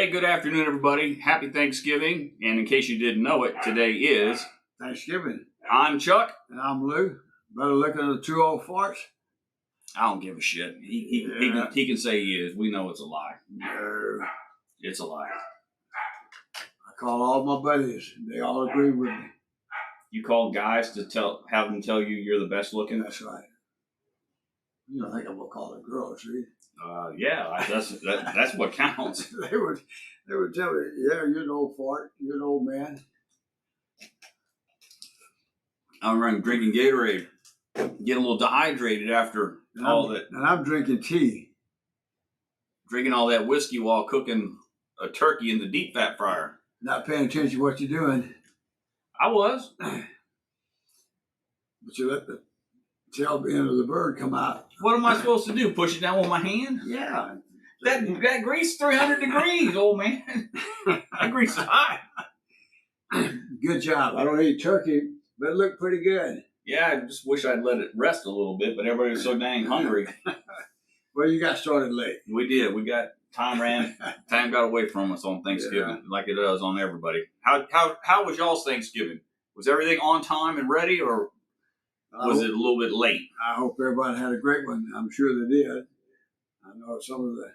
Hey, good afternoon, everybody. Happy Thanksgiving. And in case you didn't know it, today is Thanksgiving. I'm Chuck. And I'm Lou. Better looking at the two old farts. I don't give a shit. He can say he is. We know it's a lie. No. It's a lie. I call all my buddies. They all agree with me. You call guys to have them tell you you're the best looking? That's right. You don't think I'm gonna call it girls, see? Yeah, that's what counts. they would tell me, yeah, you're an old fart, you're an old man. I'm drinking Gatorade. Get a little dehydrated after all that. And I'm drinking tea. Drinking all that whiskey while cooking a turkey in the deep fat fryer. Not paying attention to what you're doing. I was. But you let the tail end of the bird come out. What am I supposed to do? Push it down with my hand? Yeah. That grease 300 degrees, old man. That grease is hot. Good job. I don't eat turkey, but it looked pretty good. Yeah, I just wish I'd let it rest a little bit, but everybody was so dang hungry. Well, you got started late. We did. We got time got away from us on Thanksgiving, like it does on everybody. How was y'all's Thanksgiving? Was everything on time and ready, or was it a little bit late? I hope everybody had a great one. I'm sure they did. I know some of the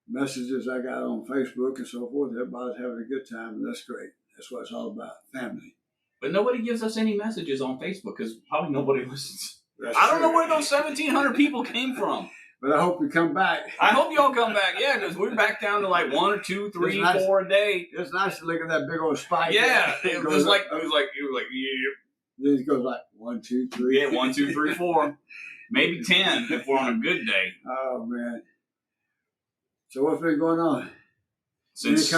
messages I got on Facebook and so forth, everybody's having a good time, and that's great. That's what it's all about, family. But nobody gives us any messages on Facebook because probably nobody listens. I don't know where those 1,700 people came from. But I hope you come back. I hope y'all come back, yeah, because we're back down to like 1 or 2, 3, 4 a day. It's nice to look at that big old spike. Yeah, it was like yeah. Then it goes like 1, 2, 3. Yeah, 1, 2, 3, 4, maybe 10 if we're on a good day. Oh man! So what's been going on? Since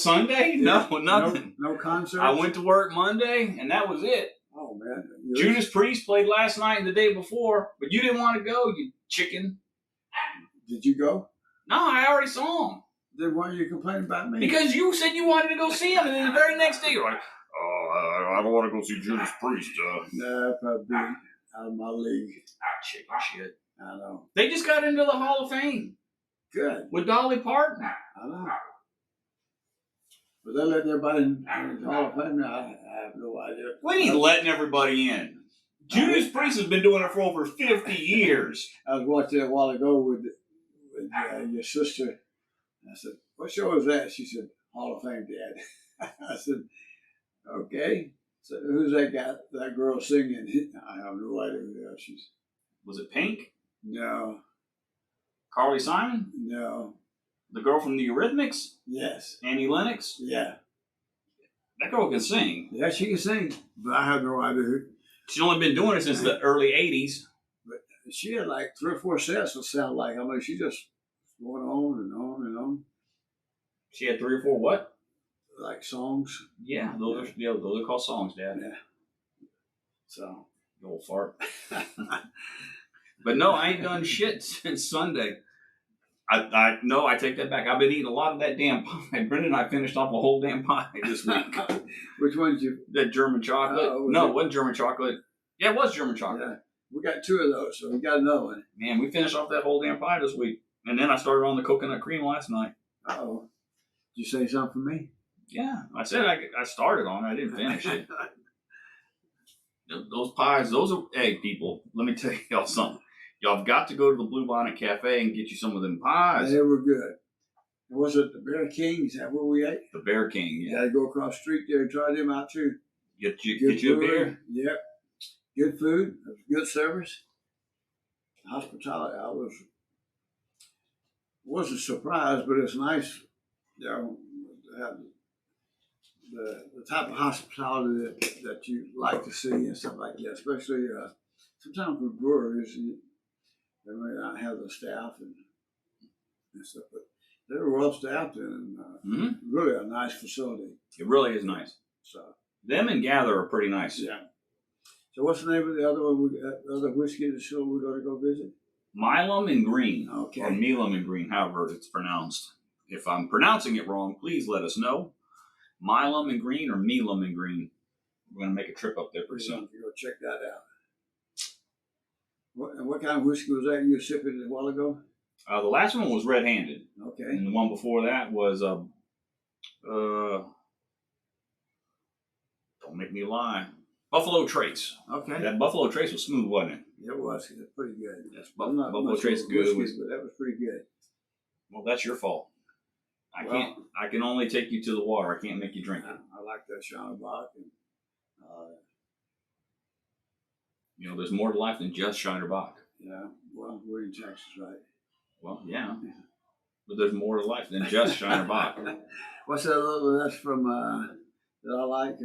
Sunday? No, nothing. No concerts. I went to work Monday, and that was it. Oh man! Judas Priest played last night and the day before, but you didn't want to go, you chicken. Did you go? No, I already saw him. Then why are you complaining about me? Because you said you wanted to go see him, and then the very next day you're like, "Oh, I don't want to go see Judas Priest." Nah, probably out of my league. Chicken shit. I know. They just got into the Hall of Fame. Good. With Dolly Parton. I know. But they're letting everybody in the Hall of Fame now. I have no idea. What do you mean letting everybody in? Judas Priest has been doing it for over 50 years. I was watching it a while ago with your sister. I said, "What show is that?" She said, "Hall of Fame, Dad." I said, "Okay." So who's that guy? That girl singing? I have no idea who that is. Was it Pink? No. Carly Simon? No. The girl from the Eurythmics? Yes. Annie Lennox? Yeah. That girl can sing. Yeah, she can sing, but I have no idea who. She's only been doing it since the early 80s. But she had like 3 or 4 sets, it sound like. I mean, she just going on and on and on. She had 3 or 4 what? Like songs. Yeah, those are called songs, Dad. Yeah. So, you old fart. But no, I ain't done shit since Sunday. I take that back. I've been eating a lot of that damn pie. Brendan and I finished off a whole damn pie this week. Which one did you? That German chocolate. It wasn't German chocolate. Yeah, it was German chocolate. Yeah. We got 2 of those, so we got another one. Man, we finished off that whole damn pie this week. And then I started on the coconut cream last night. Oh. Did you say something for me? Yeah. I said I started on it. I didn't finish it. Those pies, hey, people, let me tell y'all something. Y'all have got to go to the Blue Bonnet Cafe and get you some of them pies. They were good. Was it the Bear King? Is that where we ate? The Bear King, yeah. You got to go across the street there and try them out too. Get you a beer? Yep. Good food. Good service. Hospitality. I wasn't surprised, but it's nice, you know, to have the type of hospitality that you like to see and stuff like that. Especially sometimes with breweries, they may not have the staff and stuff, but they were well staffed and really a nice facility. It really is nice. So them and Gather are pretty nice. Yeah. So what's the name of the other one? Other whiskey the show we're going to go visit? Milam and Green. Okay. Or Milam and Green, however it's pronounced. If I'm pronouncing it wrong, please let us know. Milam and Green or Milam and Green. We're going to make a trip up there pretty soon. Go check that out. What kind of whiskey was that you were sipping a while ago? The last one was red-handed. Okay. And the one before that was don't make me lie, Buffalo Trace. Okay. That Buffalo Trace was smooth, wasn't it? It was. It was pretty good. Yes, Buffalo Trace is good. But that was pretty good. Well, that's your fault. I can only take you to the water. I can't make you drink it. I like that Shiner Bock. And, there's more to life than just Shiner Bock. Yeah. Well, we're in Texas, right? Well, yeah. But there's more to life than just Shiner Bock. What's that little that's from that I like?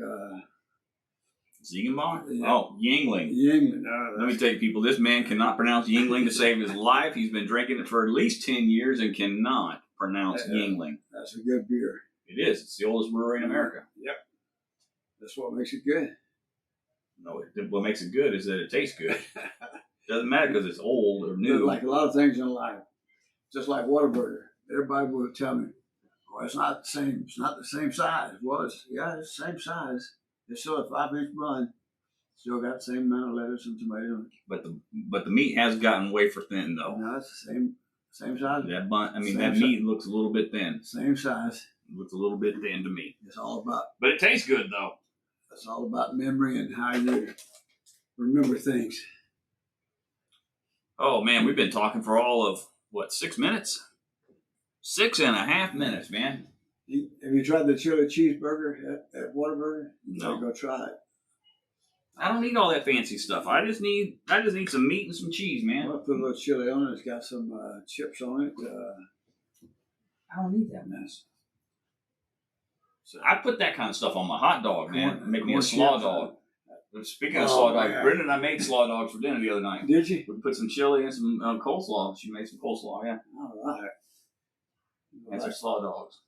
Ziegenbach? Yeah. Oh, Yingling. Yingling. Let me tell you, people, this man cannot pronounce Yingling to save his life. He's been drinking it for at least 10 years and cannot pronounce Yingling. That's a good beer. It is. It's the oldest brewery in America. Yep. That's what makes it good. No, what makes it good is that it tastes good. Doesn't matter because it's old or new. But like a lot of things in life, just like Whataburger, everybody will tell me, "Oh, it's not the same. It's not the same size." Well, it's the same size. It's still a 5-inch bun. Still got the same amount of lettuce and tomato. But the meat has gotten wafer thin though. No, it's the same size. That bun, that meat looks a little bit thin. Same size. It looks a little bit thin to me. It's all about. But it tastes good though. It's all about memory and how you remember things. Oh man, we've been talking for all of 6 minutes? 6.5 minutes, man. Have you tried the chili cheeseburger at Whataburger? No. Go try it. I don't need all that fancy stuff. I just need some meat and some cheese, man. I'll put a little chili on it. It's got some chips on it. I don't need that mess. So I put that kind of stuff on my hot dog, man. Make me a slaw dog. Speaking of slaw dogs, Brenda and I made slaw dogs for dinner the other night. Did you? We put some chili and some coleslaw. She made some coleslaw, yeah. All right. And some slaw dogs.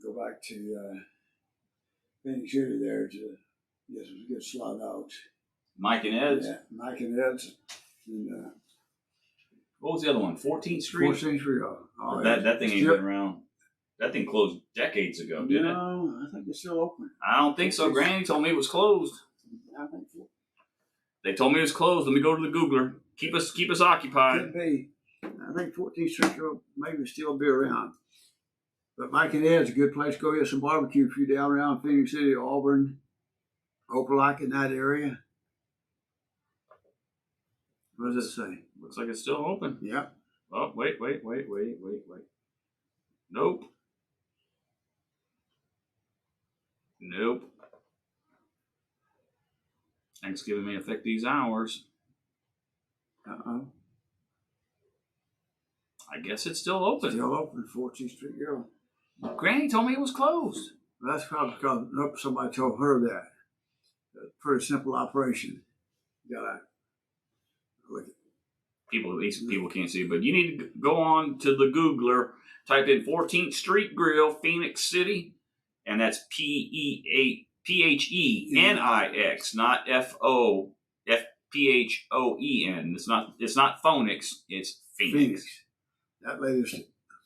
Go back to Phoenix City there to get some good slaw dogs. Mike and Ed's? Yeah, Mike and Ed's. And, what was the other one? 14th Street? 14th Street. Oh, that thing ain't been around. That thing closed decades ago, didn't it? No, I think it's still open. I don't think so. Granny told me it was closed. I think so. They told me it was closed. Let me go to the Googler. Keep us occupied. Could be. I think 14th Street will maybe still be around. But Mike and Ed's a good place to go get some barbecue if you're down around Phoenix City, Auburn, Opelika, in that area. What does it say? Looks like it's still open. Yeah. Oh, wait. Nope. Thanksgiving may affect these hours. Uh-oh. I guess it's still open. Still open, 14th Street Girl. Granny told me it was closed. That's probably because somebody told her that. It's a pretty simple operation. You gotta look at. These people can't see, but you need to go on to the Googler, type in 14th Street Grill, Phoenix City, and that's PHENIX, not FOPHOEN. It's not phonics, it's Phoenix. That lady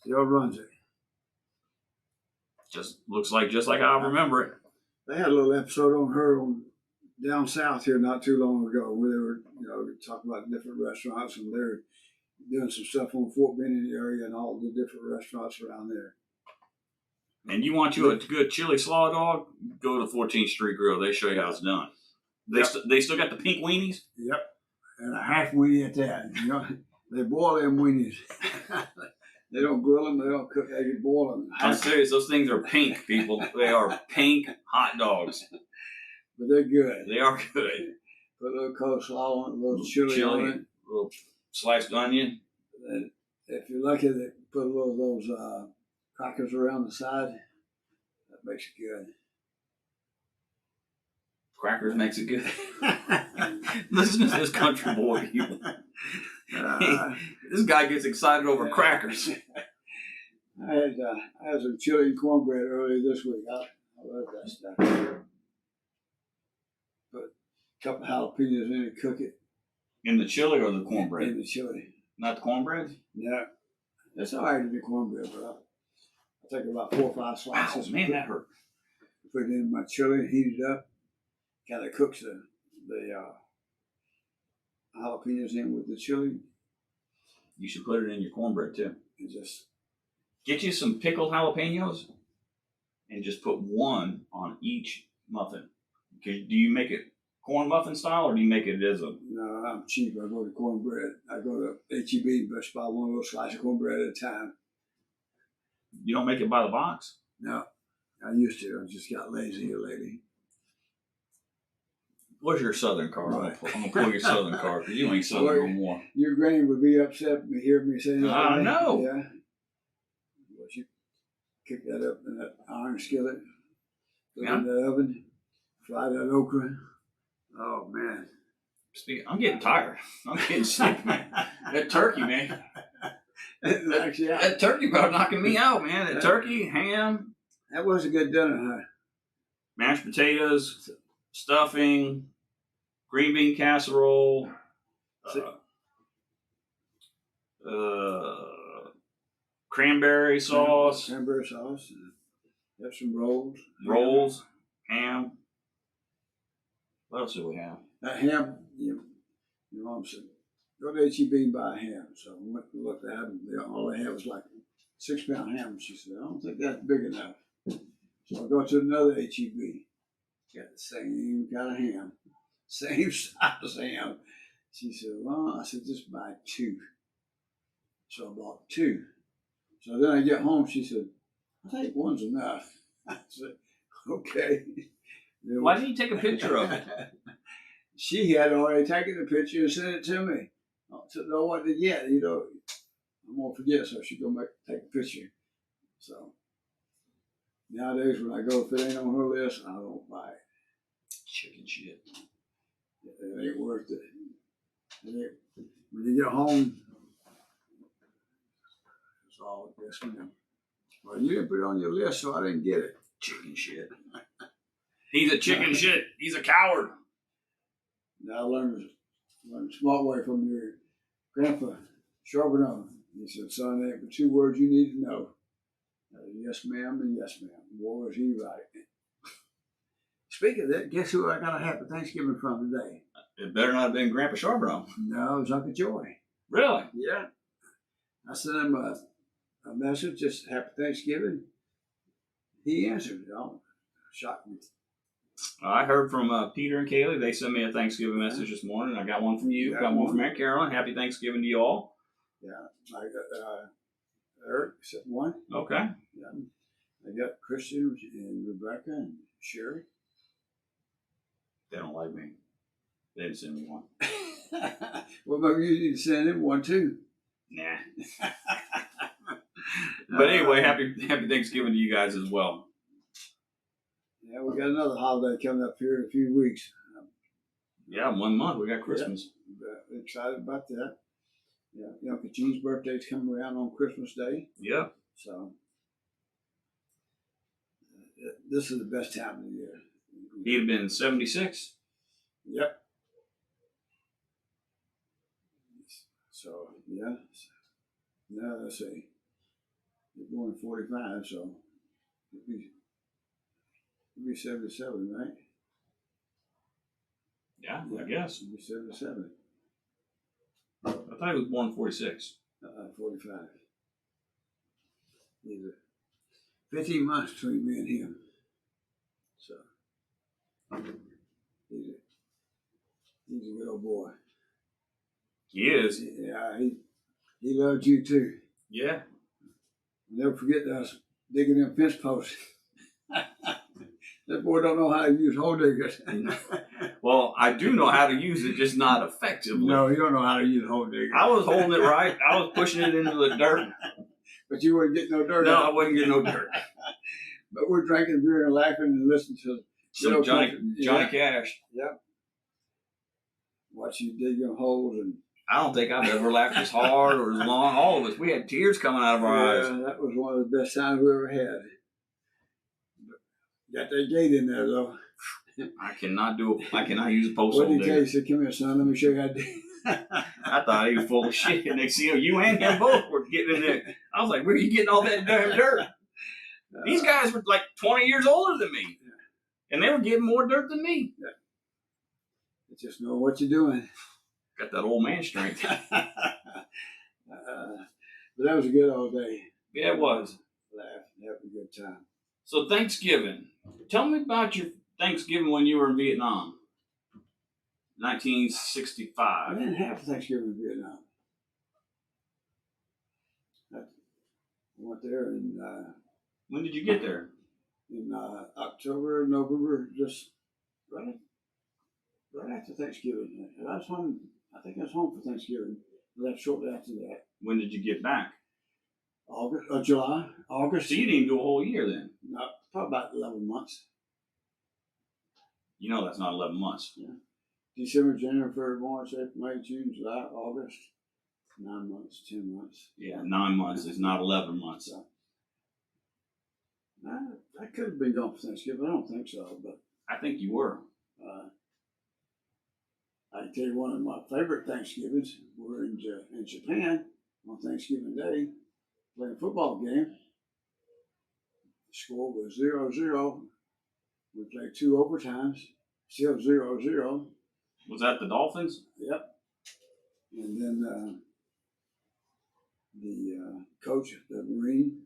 still runs it. Just looks like I remember it. They had a little episode on her down south here not too long ago where they were, talking about different restaurants, and they're doing some stuff on Fort Benning area and all the different restaurants around there. And you want a good chili slaw dog? Go to 14th Street Grill. They show you how it's done. They still got the pink weenies? Yep. And a half weenie at that. They boil them weenies. They don't grill them. They don't cook. They boil them. I'm serious. Those things are pink, people. They are pink hot dogs. But they're good. They are good. Put a little coleslaw on it, a little chili on it. A little sliced onion. And if you're lucky, they put a little of those crackers around the side. That makes it good. Crackers makes it good. Listen to this country boy. This guy gets excited over crackers. I had some chili and cornbread earlier this week. I love that stuff. Put a couple of jalapenos in it, cook it. In the chili or the cornbread? In the chili. Not the cornbread? No. It's all right to do cornbread, but I'll take about 4 or 5 slices. Wow, man, that hurt. Put it in my chili, heat it up. Kind of cooks the jalapenos in with the chili. You should put it in your cornbread too. And just get you some pickled jalapenos and just put one on each muffin. Do you make it corn muffin style, or do you make it as a? No, I'm cheap. I go to cornbread. I go to HEB and just buy one little slice of cornbread at a time. You don't make it by the box? No, I used to. I just got lazy lately. Where's your Southern card? Right. I'm gonna pull your Southern card because you ain't Southern no more. Your granny would be upset to hear me say that. I know. Yeah. Well, she kick that up in that iron skillet, put it in the oven, fry that okra. Oh man. I'm getting tired. I'm getting sick, man. That turkey, man. That turkey about knocking me out, man. That turkey, ham. That was a good dinner, huh? Mashed potatoes, stuffing, green bean casserole, cranberry sauce. Cranberry sauce. Have some rolls. Rolls, ham. What else do we have? That ham, your mom said, go to HEB and buy ham. So I went to look at them. All they had was like 6-pound ham. She said, I don't think that's big enough. So I go to another HEB. Got the same kind of ham, same size ham. She said, well, I said, just buy 2. So I bought 2. So then I get home, she said, I think one's enough. I said, okay. Why didn't you take a picture of it? She had already taken the picture and sent it to me. I said, know what to get, I'm going to forget, so she go take a picture. So nowadays when I go, if it ain't on her list, I don't buy it. Chicken shit. It ain't worth it. When you get home, it's all, yes, ma'am. Well, you didn't put it on your list, so I didn't get it. Chicken shit. He's a chicken shit. He's a coward. Now I learned a smart way from your grandpa, Charbonneau. He said, son, there are 2 words you need to know. Yes, ma'am, and yes, ma'am. Boy, was he right. Speaking of that, guess who I got a happy Thanksgiving from today? It better not have been Grandpa Charbonneau. No, it was Uncle Joy. Really? Yeah. I sent him a message, just happy Thanksgiving. He answered it. Shocked me. I heard from Peter and Kaylee. They sent me a Thanksgiving message this morning. I got one from you. Got one from Aunt Carolyn. Happy Thanksgiving to you all. Yeah. I got Eric sent one. Okay. Yeah. I got Christian and Rebecca and Sherry. They don't like me. They didn't send me one. Well, maybe you need to send him one too. Nah. But anyway, happy Thanksgiving to you guys as well. Yeah, we got another holiday coming up here in a few weeks. Yeah, 1 month. We got Christmas. Yeah, excited about that. Yeah, Uncle Gene's birthday's coming around on Christmas Day. Yeah. So this is the best time of the year. He'd have been 76. Yep. So yeah. Now let's see. You're going 45, so it'd be 77, right? Yeah, I guess. It'd be 77. I thought he was born 46. 45. Either 15 months between me and him. So he's a good old boy. He is. Yeah, he loved you too. Yeah. Never forget us digging them fence posts. That boy don't know how to use hole diggers. Well, I do know how to use it, just not effectively. No, he don't know how to use hole diggers. I was holding it right. I was pushing it into the dirt. But you wouldn't get no dirt. No, I wouldn't get no dirt. But we're drinking beer and laughing and listening to some Johnny Cash. Yep. Watch you dig them holes and. I don't think I've ever laughed as hard or as long. All of us, we had tears coming out of our eyes. That was one of the best times we ever had. Got that gate in there though. I cannot use a post hole What did digger. he say? Come here, son. Let me show you how to do it. I thought he was full of shit. Next thing you and him both were getting in there. I was like, where are you getting all that damn dirt? These guys were like 20 years older than me. And they were getting more dirt than me. Yeah. You just know what you're doing. Got that old man strength. But that was a good old day. Yeah, it was. Laugh, have a good time. So Thanksgiving. Tell me about your Thanksgiving when you were in Vietnam. I 1965. didn't have Thanksgiving in Vietnam. I went there When did you get there? in October, November, just right, right after Thanksgiving. I was home. I think I was home for Thanksgiving. Left shortly after that. When did you get back? July, August. So you didn't do a whole year then. No, probably about 11 months. You know that's not 11 months. Yeah. December, January, February, March, April, May, June, July, August. 9 months, 10 months. Yeah, 9 months is not 11 months. So, I could have been gone for Thanksgiving. I don't think so, but I think you were. I can tell you one of my favorite Thanksgivings. We were in Japan on Thanksgiving Day playing a football game. The score was 0-0. We played 2 overtimes, still 0-0. Was that the Dolphins? Yep. And then the coach, the Marine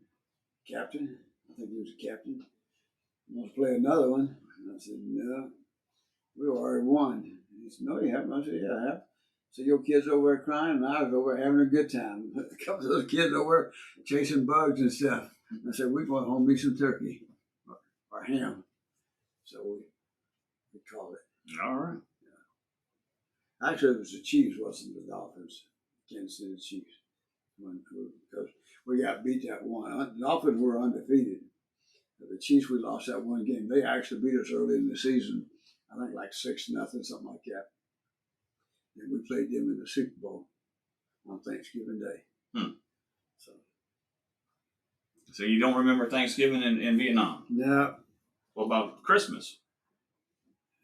captain, I think he was a captain, wants to play another one. And I said, no, we already won. He said, no, you haven't. I said, yeah, I have. So your kids over there crying, and I was over there having a good time. A couple of those kids over there chasing bugs and stuff. I said, we're going home to eat some turkey or ham. So we called it. All right. Yeah. Actually, it was the Chiefs, wasn't the Dolphins. Kansas City Chiefs. Because we got beat that one. The Dolphins were undefeated. The Chiefs, we lost that one game. They actually beat us early in the season. I think like 6-0, something like that. And we played them in the Super Bowl on Thanksgiving Day. So you don't remember Thanksgiving in Vietnam? No. What about Christmas?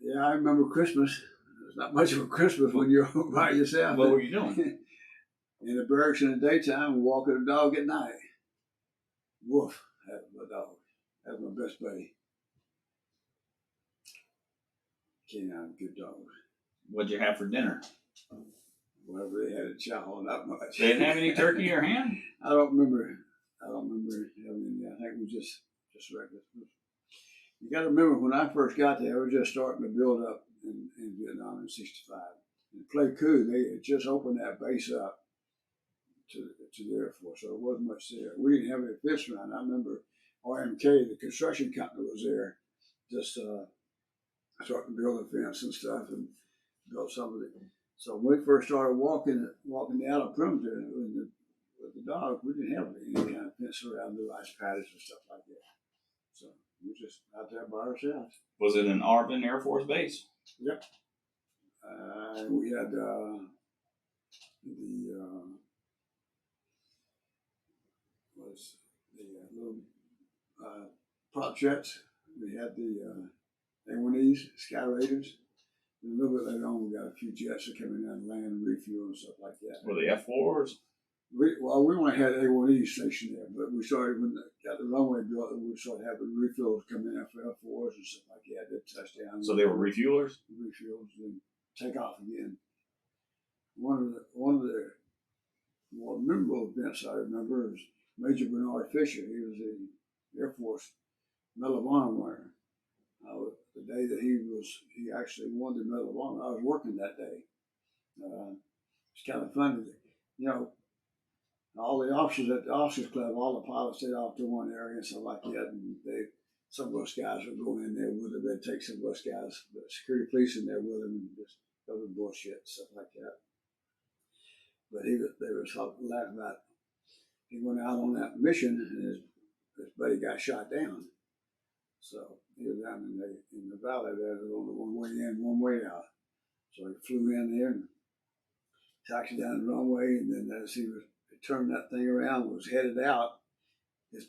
Yeah, I remember Christmas. There's not much of a Christmas when you're by yourself. What were you doing? In the barracks in the daytime and walking a dog at night. Wolf, that was my dog. That was my best buddy. Canine, good dogs. What'd you have for dinner? Whatever they had at chow, not much. They didn't have any turkey or ham? I don't remember having any. I think we just regular. You got to remember when I first got there, I was just starting to build up in Vietnam in '65. In Play Coup, they had just opened that base up to the Air Force, so there wasn't much there. We didn't have any fence around. I remember RMK, the construction company, was there, just starting to build a fence and stuff, and built some of it. So when we first started walking the outer perimeter with the dog, we didn't have any kind of fence around the rice paddies and stuff like that. So we were just out there by ourselves. Was it an Arvin Air Force Base? Yep. We had the little prop jets. We had the A1Es, Sky Raiders. And a little bit later on, we got a few jets that came in and land and refuel and stuff like that. Were they F4s? We only had A1E stationed there, but we started when got the runway built, and we started having refills come in for F4s and stuff like that. That touchdown. So they were refuelers? Refuels and take off again. One of the more memorable events I remember is Major Bernard Fisher. He was the Air Force Medal of Honor winner. The day that he actually won the Medal of Honor, I was working that day. It's kind of funny, all the officers at the officers club, all the pilots stayed off to one area and stuff like that, and some of those guys would go in there with them. They'd take some of those guys, the security police in there with them, and just go to bullshit stuff like that. But they were laughing about. He went out on that mission, and his buddy got shot down. So he was down in the valley there, only one way in, one way out. So he flew in there and taxied down the runway, and then as he turned that thing around, was headed out, his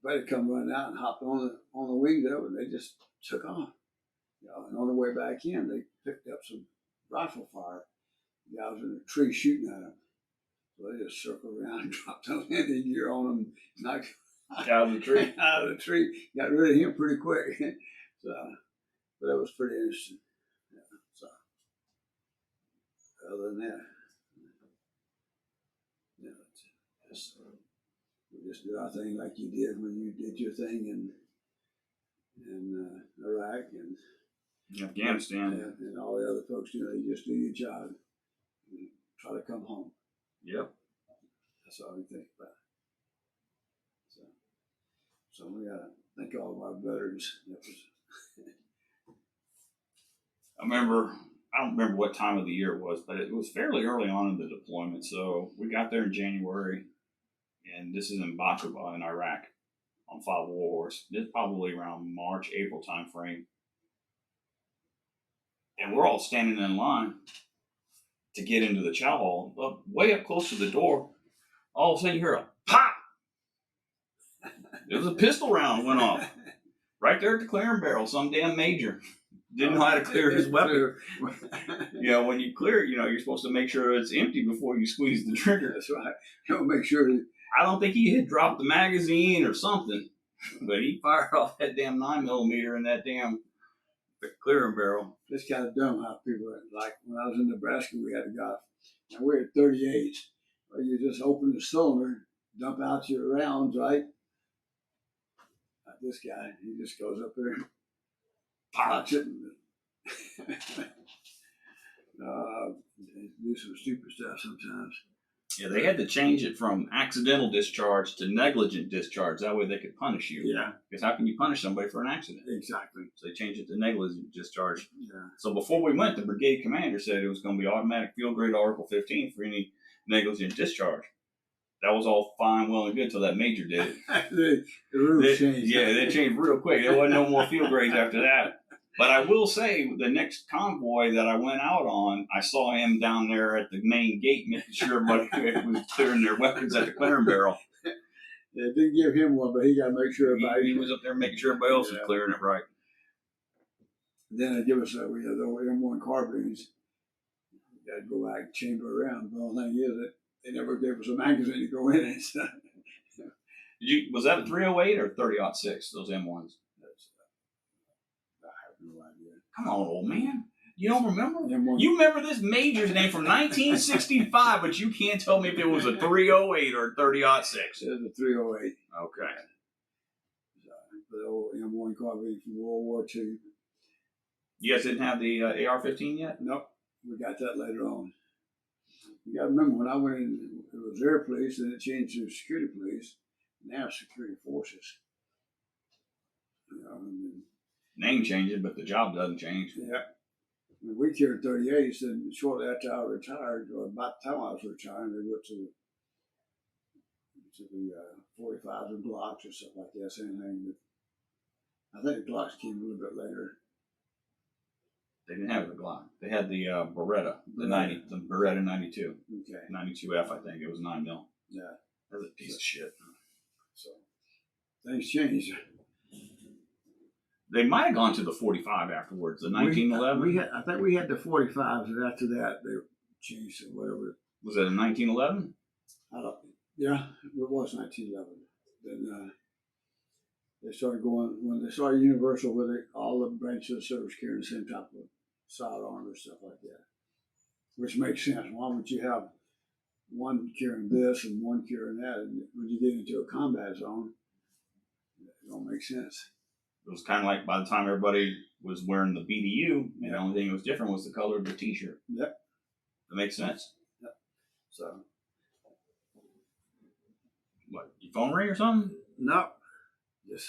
buddy come running out and hopped on the wings of it, and they just took off. And on the way back in, they picked up some rifle fire. The guy was in a tree shooting at him. So they just circled around and dropped a landing gear on him, knocked out of the tree. Out of the tree. Got rid of him pretty quick. So, but that was pretty interesting. Yeah, so, other than that, we just did our thing like you did when you did your thing in Iraq and Afghanistan. and all the other folks. You just do your job and try to come home. Yep. That's all we think about. So we gotta thank all of our veterans. I don't remember what time of the year it was, but it was fairly early on in the deployment. So we got there in January, and this is in Bakuba in Iraq on 5 Warhorse. It's probably around March, April time frame. And we're all standing in line to get into the chow hall. Way up close to the door, all of a sudden you hear a pop. It was a pistol round went off right there at the clearing barrel. Some damn major didn't know how to clear his weapon. When you clear it, you're supposed to make sure it's empty before you squeeze the trigger. That's right. Make sure. I don't think he had dropped the magazine or something, but he fired off that damn 9mm in that damn clearing barrel. It's kind of dumb how people like when I was in Nebraska, we had a guy. Now we're at 38. Well, you just open the cylinder, dump out your rounds, right? This guy, he just goes up there, pops it, and do some stupid stuff sometimes. Yeah, they had to change it from accidental discharge to negligent discharge. That way they could punish you. Yeah. Because how can you punish somebody for an accident? Exactly. So they changed it to negligent discharge. Yeah. So before we went, the brigade commander said it was going to be automatic field grade Article 15 for any negligent discharge. That was all fine, well, and good until that major did it. the rules changed. Yeah, they changed real quick. There wasn't no more field grades after that. But I will say, the next convoy that I went out on, I saw him down there at the main gate making sure everybody was clearing their weapons at the clearing barrel. They didn't give him one, but he got to make sure everybody. He was up there making sure everybody else was clearing it right. Then they give us we had the M1 carbines. You got to go back and chamber around. The only thing is that they never gave us a magazine to go in it. So. Was that a 308 or 30-06, those M1s? I have no idea. Come on, old man. You don't remember? M1. You remember this major's name from 1965, but you can't tell me if it was a 308 or a 30-06. It was a 308. Okay. The old M1 carbine from World War II. You guys didn't have the AR-15 yet? Nope. We got that later on. You got to remember, when I went in, it was air police, then it changed to security police. Now security forces. Name changes, but the job doesn't change. Yeah. We carried 38s, and shortly after I retired, or about the time I was retiring, they went to the 45s and Glocks or stuff like that. Same thing. I think the Glocks came a little bit later. They didn't have the Glock. They had the Beretta, the Beretta 92. Okay. 92F, I think. It was 9mm. Yeah. That's a piece of shit. So things changed. They might have gone to the 45 afterwards, the 1911. I think we had the 45s, and after that they changed to whatever. Was it a 1911? Yeah, it was 1911. Then they started going, when they started Universal, where all the branches of the service carrying the same type of solid armor and stuff like that, which makes sense. Why would you have one carrying this and one carrying that? And when you get into a combat zone, it don't make sense. It was kind of like by the time everybody was wearing the BDU, and the only thing that was different was the color of the T-shirt. Yep. That makes sense. Yep. So. What, your phone ring or something? No. Just.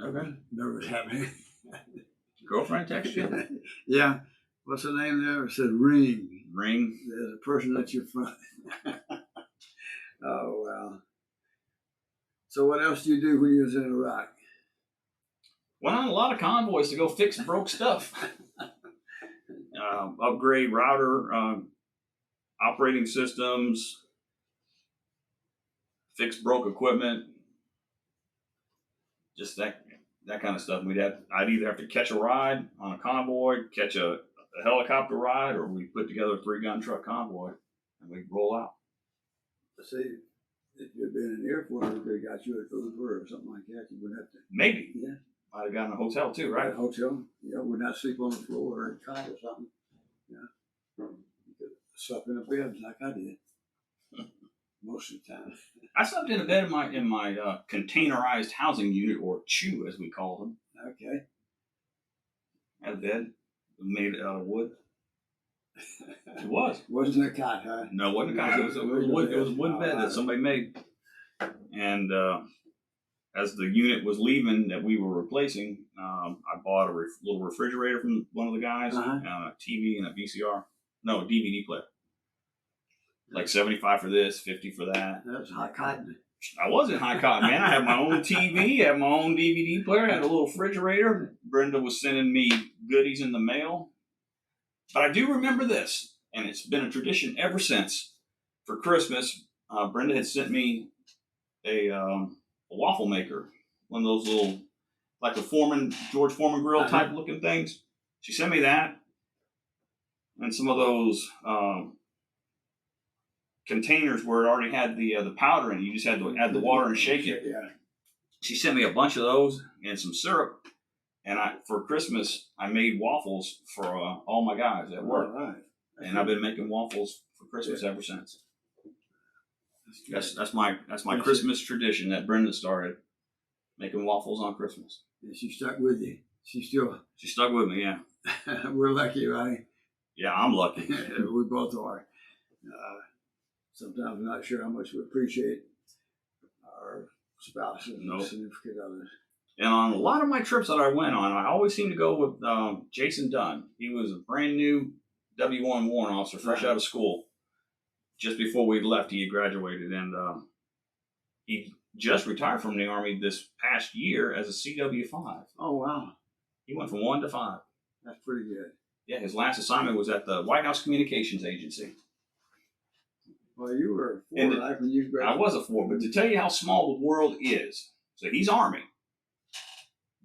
Okay. Nervous happening. Girlfriend text you? Yeah. What's the name there? It said ring. Ring. There's a person that you're from. Oh, well. So what else do you do when you was in Iraq? Went on a lot of convoys to go fix broke stuff. Upgrade router, operating systems, fix broke equipment, just that kind of stuff. I'd either have to catch a ride on a convoy, catch a helicopter ride, or we'd put together a 3-gun truck convoy and we'd roll out. See, if you'd been in the Air Force, they could have got you an Uber or something like that. You wouldn't have to. Maybe. Yeah. Might have gotten a hotel too, right? A hotel. Yeah, would not sleep on the floor or in a cot or something. Yeah. You could sleep in a bed like I did. most of the time. I slept in a bed in my containerized housing unit, or CHU as we call them. Okay. I had a bed made out of wood. It was. Wasn't a cot, huh? No, it wasn't a cot. It was a wooden bed that somebody made. And as the unit was leaving that we were replacing, I bought a little refrigerator from one of the guys, a TV and a VCR. No, a DVD player. Like 75 for this, 50 for that. That was high cotton. I wasn't high cotton, man. I had my own TV, had my own DVD player, had a little refrigerator. Brenda was sending me goodies in the mail. But I do remember this, and it's been a tradition ever since. For Christmas, Brenda had sent me a waffle maker, one of those little, like the George Foreman grill type looking things. She sent me that, and some of those containers where it already had the powder in it. You just had to add the water and shake it. Yeah. She sent me a bunch of those and some syrup. And for Christmas, I made waffles for all my guys at work. All right. And I've been making waffles for Christmas ever since. That's my Christmas tradition that Brenda started, making waffles on Christmas. And she stuck with you. She stuck with me, yeah. We're lucky, right? Yeah, I'm lucky. We both are. Sometimes we're not sure how much we appreciate our spouses and significant others. And on a lot of my trips that I went on, I always seem to go with Jason Dunn. He was a brand new W1 warrant officer, fresh out of school. Just before we left, he had graduated, and he just retired from the Army this past year as a CW5. Oh, wow. He went from 1 to 5. That's pretty good. Yeah, his last assignment was at the White House Communications Agency. Well, you were a 4, right, when you graduated? I was a 4, but to tell you how small the world is, so he's Army.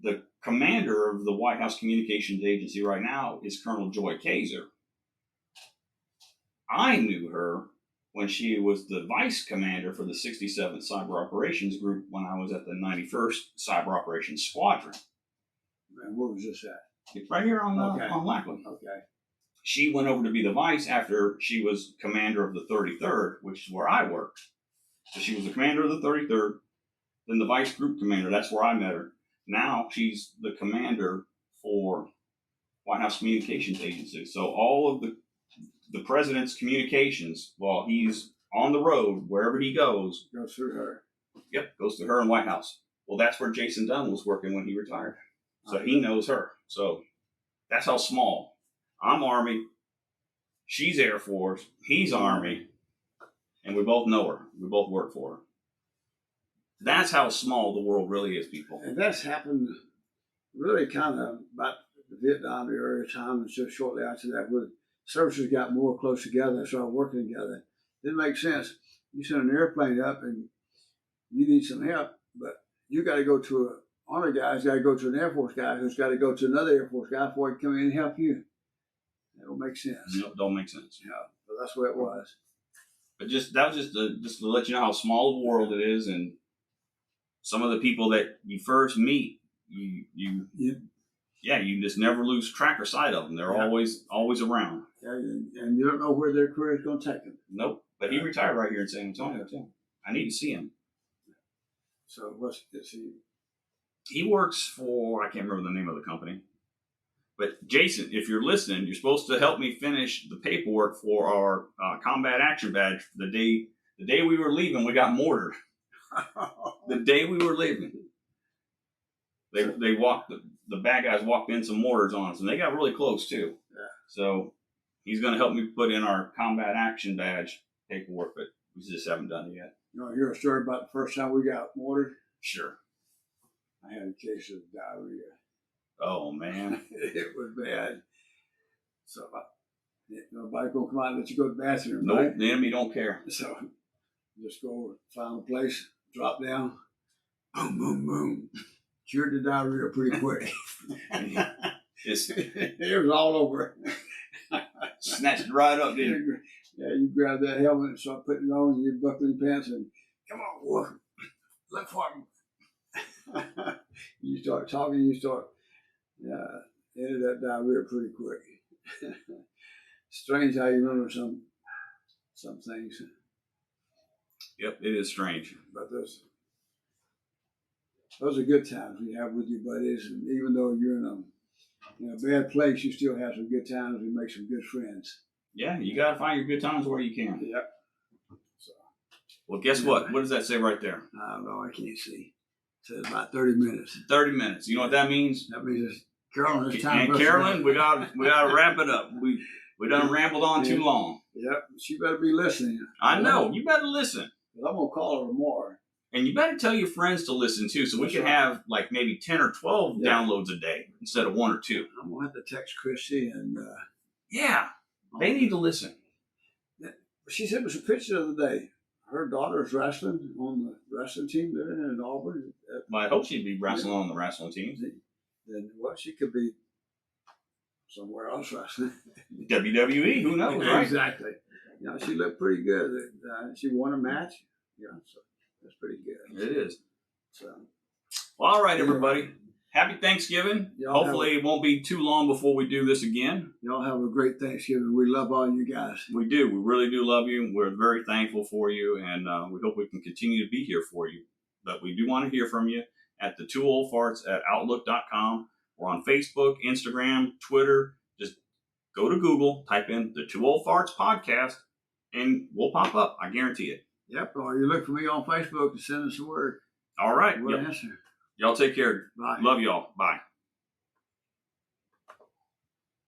The commander of the White House Communications Agency right now is Colonel Joy Kaiser. I knew her when she was the vice commander for the 67th Cyber Operations Group when I was at the 91st Cyber Operations Squadron. And where was this at? It's right here on Lackland. Okay. She went over to be the vice after she was commander of the 33rd, which is where I worked. So she was the commander of the 33rd, then the vice group commander. That's where I met her. Now she's the commander for White House Communications Agency. So all of the president's communications while he's on the road, wherever he goes through her. Yep, goes to her in White House. Well, that's where Jason Dunn was working when he retired. So he knows her. So that's how small. I'm Army. She's Air Force. He's Army. And we both know her. We both work for her. That's how small the world really is, people. And that's happened really kind of about the Vietnam era time, and just shortly after that, when services got more close together and started working together. It makes sense. You send an airplane up and you need some help, but you got to go to an Army guy, who's got to go to an Air Force guy, who's got to go to another Air Force guy before he can come in and help you. That don't make sense. No, don't make sense. Yeah, but that's the way it was. But that was just to let you know how small the world it is, and some of the people that you first meet, you just never lose track or sight of them. They're always around. Yeah, and you don't know where their career is going to take them. Nope. But he retired right here in San Antonio too. I need to see him. So what's he? He works for, I can't remember the name of the company. But Jason, if you're listening, you're supposed to help me finish the paperwork for our combat action badge. The day we were leaving, we got mortared. The day we were leaving, they walked. The bad guys walked in some mortars on us, and they got really close too. Yeah. So he's going to help me put in our combat action badge paperwork, but we just haven't done it yet. You want to hear a story about the first time we got mortared? Sure. I had a case of diarrhea. Oh man, it was bad. So nobody gonna come out and let you go to the bathroom. Nope, right? The enemy don't care. So just go find a place, drop down, boom, boom, boom. Cured the diarrhea pretty quick. It was all over. Snatched it right up, didn't you? Yeah, you grab that helmet and start putting it on, and you buckle your pants and come on, wolf, look for him. You start talking, ended that diarrhea pretty quick. Strange how you remember some things. Yep, it is strange. But those are good times you have with your buddies, and even though you're in a bad place, you still have some good times and make some good friends. Yeah, you gotta find your good times where you can. Yep. So, well, guess what? What does that say right there? I don't know. I can't see. It says about 30 minutes. 30 minutes. You know what that means? That means it's Carolyn. It's time. And Carolyn, we gotta wrap it up. We done rambled on too long. Yep. She better be listening. I know. You better listen. I'm gonna call her more. And you better tell your friends to listen too, so we can have like maybe 10 or 12 downloads a day instead of 1 or 2. I'm gonna have to text Chrissy and they need to listen. She sent us a picture the other day. Her daughter's wrestling on the wrestling team there in Auburn. Well, I hope she'd be wrestling on the wrestling team. Then she could be somewhere else wrestling. WWE, who knows, right? Exactly. She looked pretty good. She won a match. So that's pretty good. It is. So, well, all right, everybody. Happy Thanksgiving. Hopefully it won't be too long before we do this again. Y'all have a great Thanksgiving. We love all you guys. We do. We really do love you. We're very thankful for you, and we hope we can continue to be here for you. But we do want to hear from you at the 2oldfarts@outlook.com. We're on Facebook, Instagram, Twitter. Just go to Google, type in the 2 Old Farts podcast, and we'll pop up. I guarantee it. Yep. Or you look for me on Facebook and send us a word. All right. We'll answer. Y'all take care. Bye. Love y'all. Bye.